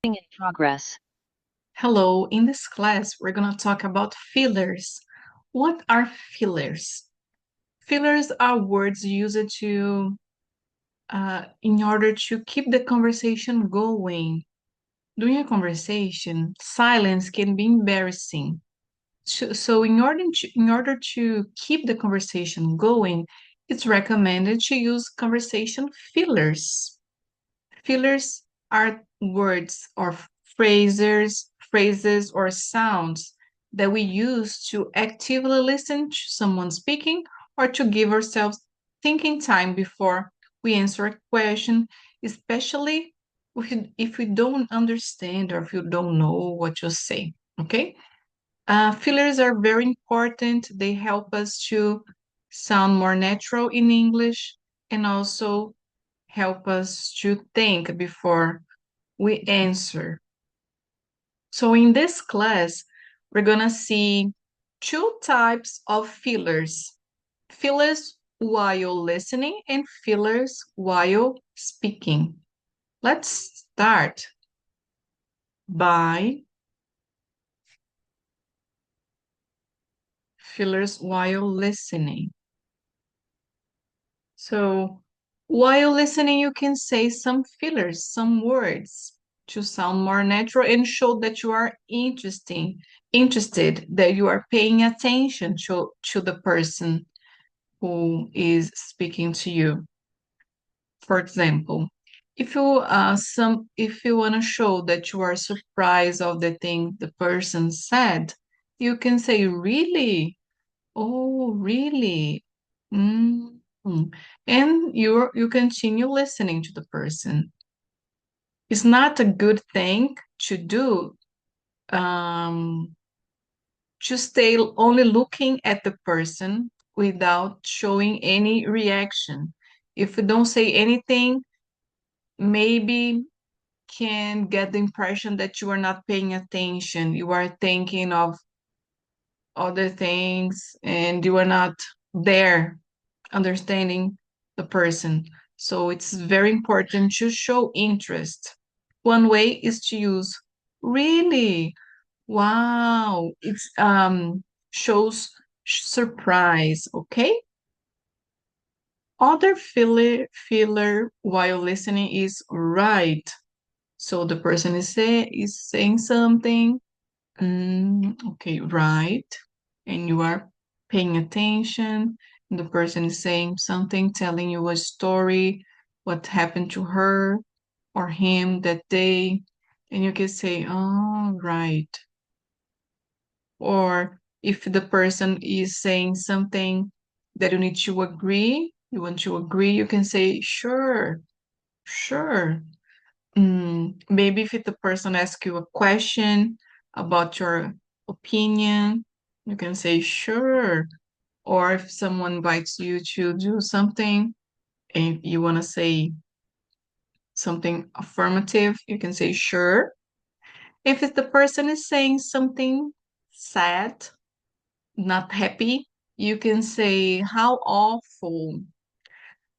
In progress. Hello, in this class, we're going to talk about fillers. What are fillers? Fillers are words used in order to keep the conversation going. During a conversation, silence can be embarrassing. So in order to keep the conversation going, it's recommended to use conversation fillers. Fillers are words or phrases or sounds that we use to actively listen to someone speaking or to give ourselves thinking time before we answer a question, especially if we don't understand or if you don't know what to say. Okay? Fillers are very important. They help us to sound more natural in English and also help us to think before we answer. So in this class, we're gonna see two types of fillers. Fillers while listening and fillers while speaking. Let's start by fillers while listening. So while listening, you can say some fillers, some words to sound more natural and show that you are interested, that you are paying attention to the person who is speaking to you. For example, if you want to show that you are surprised of the thing the person said, you can say, really? Oh, really? Mm. And you continue listening to the person. It's not a good thing to do, um, to stay only looking at the person without showing any reaction. If you don't say anything, maybe can get the impression that you are not paying attention. You are thinking of other things and you are not there understanding the person. So it's very important to show interest. One way is to use really, wow, it's shows surprise, okay? Other filler while listening is right. So the person is saying something, okay, right, and you are paying attention. And the person is saying something, telling you a story, what happened to her or him that day, and you can say, "Oh, right." Or if the person is saying something that you need to agree, you want to agree, you can say, "Sure, sure." Maybe if the person asks you a question about your opinion, you can say sure. Or if someone invites you to do something and you want to say something affirmative, you can say sure. If the person is saying something sad, not happy, you can say how awful.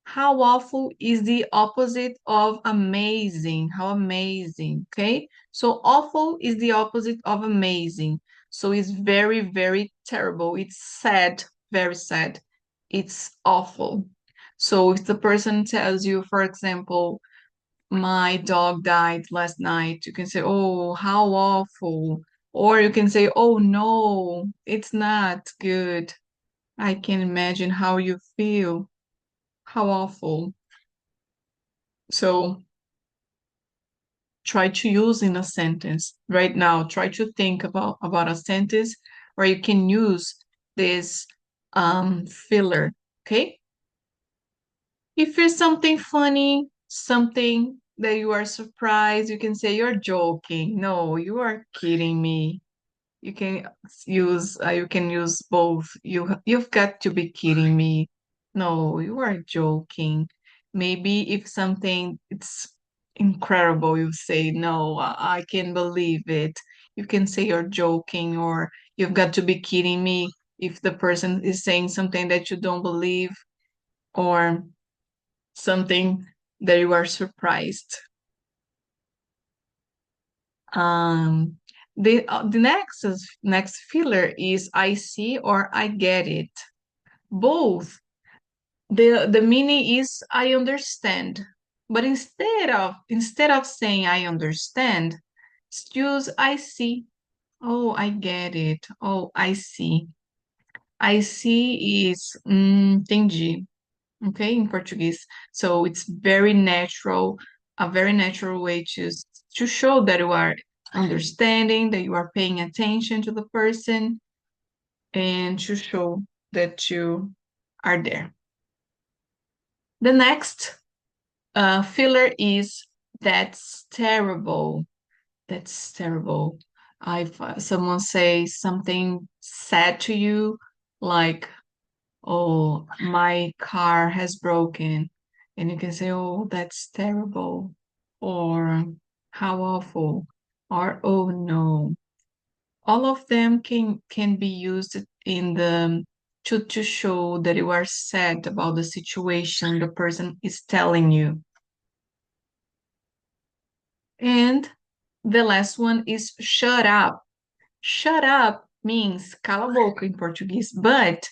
How awful is the opposite of amazing? How amazing, okay? So awful is the opposite of amazing. So it's very, very terrible. It's sad, very sad. It's awful. So if the person tells you, for example, my dog died last night, you can say, oh, how awful. Or you can say, oh, no, it's not good. I can imagine how you feel. How awful. So try to use in a sentence right now. Try to think about a sentence where you can use this filler. Okay. If it's something funny, something that you are surprised, you can say you're joking. No, you are kidding me. You can use both. You've got to be kidding me. No, you are joking. Maybe if something it's incredible, you say, no, I can't believe it. You can say you're joking or you've got to be kidding me if the person is saying something that you don't believe or something that you are surprised. Um, the next filler is I see or I get it. Both. The meaning is I understand. But instead of saying I understand, use I see. Oh, I get it. Oh, I see. I see is entendi, okay, in Portuguese. So it's very natural, a very natural way to show that you are understanding, that you are paying attention to the person, and to show that you are there. The next filler is that's terrible. That's terrible. If someone says something sad to you, like, oh, my car has broken. And you can say, oh, that's terrible. Or how awful. Or oh no. All of them can be used in the to show that you are sad about the situation the person is telling you. And the last one is shut up. Shut up means cala a boca in Portuguese, but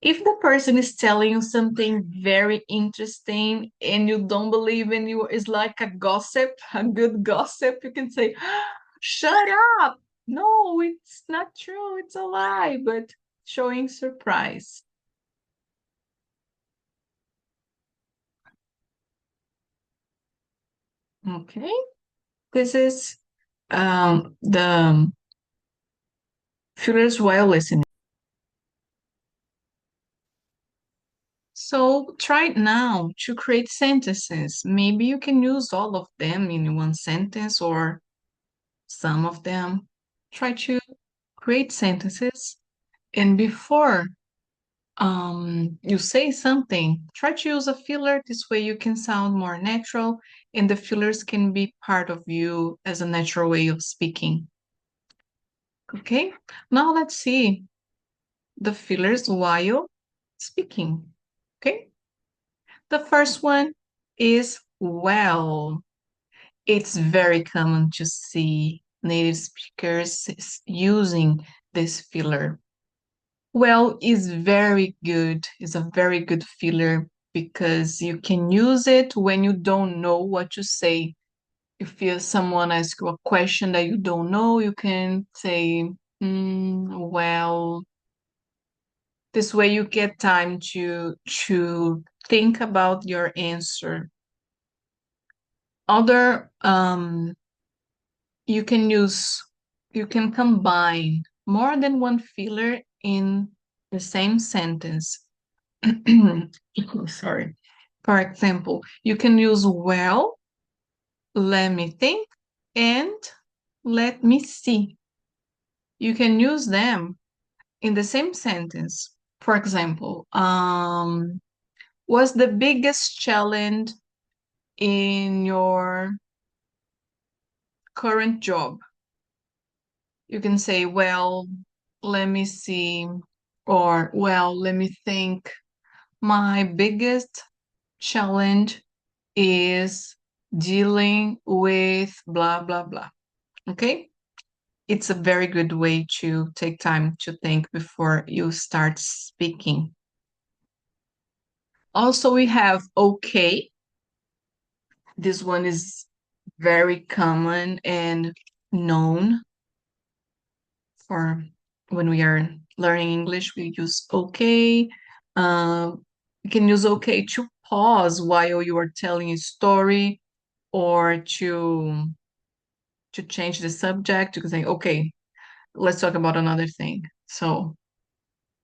if the person is telling you something very interesting and you don't believe in you, it's like a gossip, a good gossip, you can say, shut up. No, it's not true. It's a lie, but showing surprise. Okay. This is the fillers while listening. So try now to create sentences. Maybe you can use all of them in one sentence or some of them. Try to create sentences, and before you say something, try to use a filler. This way you can sound more natural, and the fillers can be part of you as a natural way of speaking. Okay, now let's see the fillers while speaking. Okay, the first one is well. It's very common to see native speakers using this filler. Well, is very good. Is a very good filler because you can use it when you don't know what to say. If someone asks you a question that you don't know, you can say, well, this way you get time to think about your answer. Other you can use you can combine more than one filler in the same sentence. Sorry. For example, you can use well, let me think, and let me see. You can use them in the same sentence. For example, what's the biggest challenge in your current job? You can say, well, let me see, or well, let me think. My biggest challenge is dealing with blah, blah, blah. Okay? It's a very good way to take time to think before you start speaking. Also, we have okay. This one is very common and known for when we are learning English. We use okay. Uh, you can use okay to pause while you are telling a story or to change the subject. You can say, okay, let's talk about another thing. So,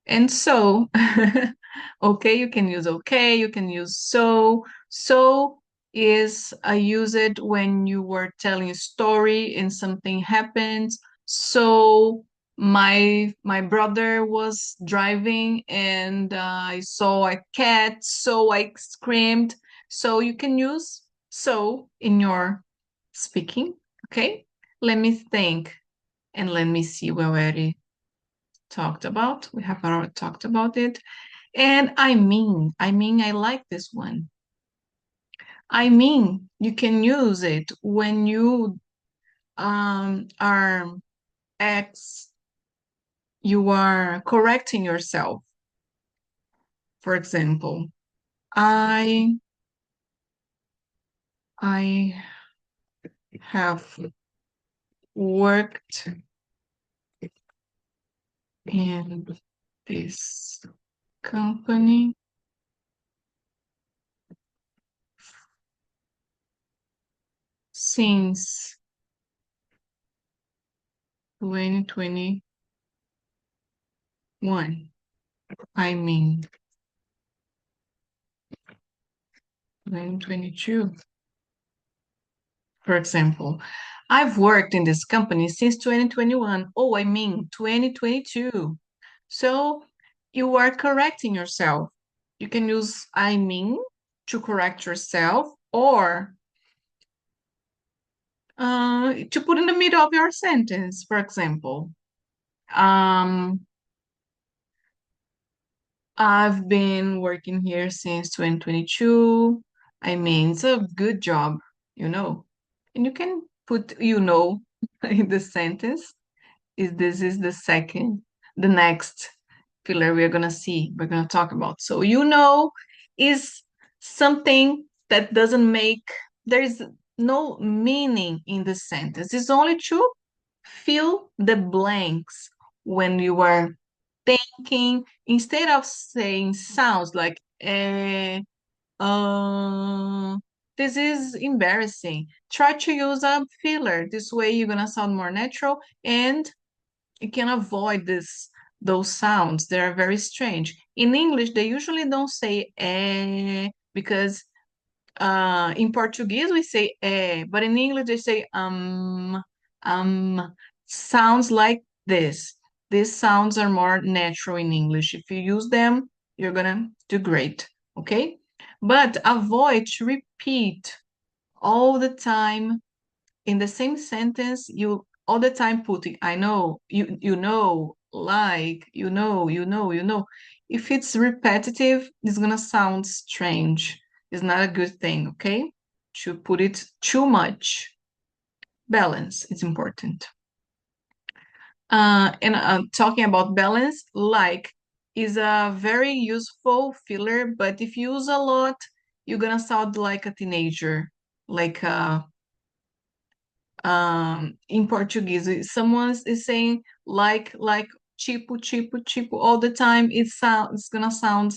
and so, okay, you can use okay, you can use so. So is I use it when you were telling a story and something happens. So my brother was driving and I saw a cat, so I screamed. So you can use so in your speaking. Okay, let me think and let me see. We already talked about. We have already talked about it. And I like this one. I mean, you can use it when you are X, you are correcting yourself. For example, I I have worked in this company since 2021. I mean, 2022. For example, I've worked in this company since 2021. Oh, I mean 2022. So you are correcting yourself. You can use I mean to correct yourself or to put in the middle of your sentence. For example, um, I've been working here since 2022. I mean, it's a good job, you know. And you can put in the sentence. This is the next filler we're gonna see, we're gonna talk about. So is something that doesn't make there is no meaning in the sentence. It's only to fill the blanks when you are thinking instead of saying sounds like uh, this is embarrassing. Try to use a filler. This way you're gonna sound more natural and you can avoid those sounds. They're very strange. In English, they usually don't say because in Portuguese we say but in English they say sounds like this. These sounds are more natural in English. If you use them, you're gonna do great, okay? But avoid to repeat all the time in the same sentence, you all the time putting I know, like, you know. If it's repetitive, it's gonna sound strange. It's not a good thing, okay? To put it too much. Balance is important. And talking about balance, like is a very useful filler, but if you use a lot, you're gonna sound like a teenager, like in Portuguese. Someone is saying like tipo, tipo, tipo all the time. It's gonna sound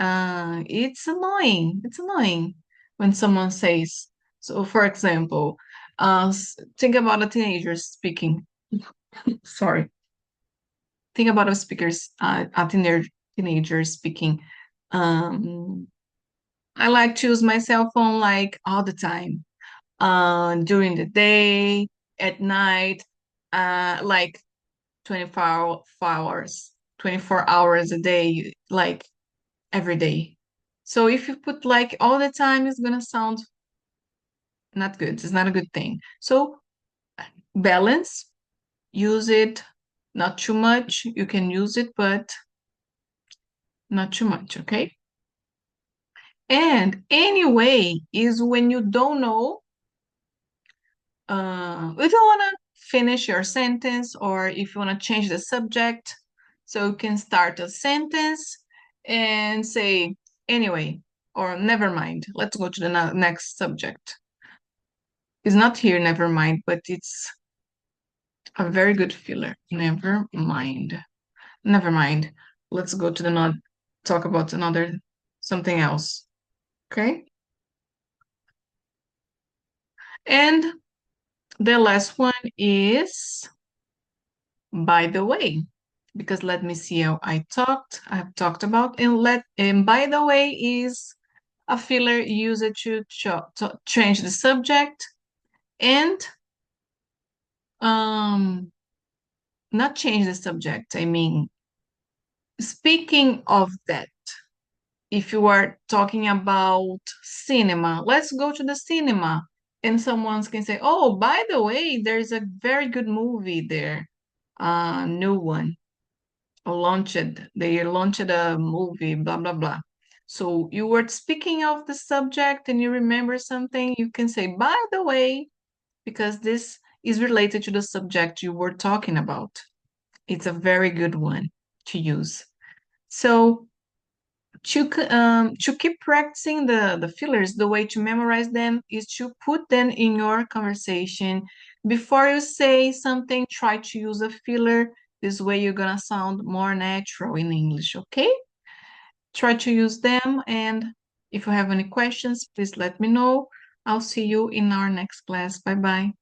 it's annoying. It's annoying when someone says. So, for example, think about a teenager speaking. Sorry. Think about a teenager speaking. Um, I like to use my cell phone like all the time. During the day, at night, like 24 hours, 24 hours a day, like every day. So if you put like all the time, it's gonna sound not good. It's not a good thing. So balance, use it, not too much. You can use it, but not too much, okay? And anyway, is when you don't know if you want to finish your sentence or if you want to change the subject, so you can start a sentence and say anyway or never mind. Let's go to the next subject. It's not here, never mind, but it's a very good filler. Never mind. Never mind. Let's go to the not talk about another something else. Okay. And the last one is by the way, because let me see how I've talked about, and by the way is a filler used to change the subject and um not change the subject. I mean, speaking of that, if you are talking about cinema, let's go to the cinema. And someone can say, oh, by the way, there's a very good movie there, new one launched they launched a movie, blah blah blah. So you were speaking of the subject and you remember something, you can say by the way, because this is related to the subject you were talking about. It's a very good one to use. So to keep practicing the fillers, the way to memorize them is to put them in your conversation. Before you say something, try to use a filler. This way you're gonna sound more natural in English, okay? Try to use them, and if you have any questions, please let me know. I'll see you in our next class. Bye bye.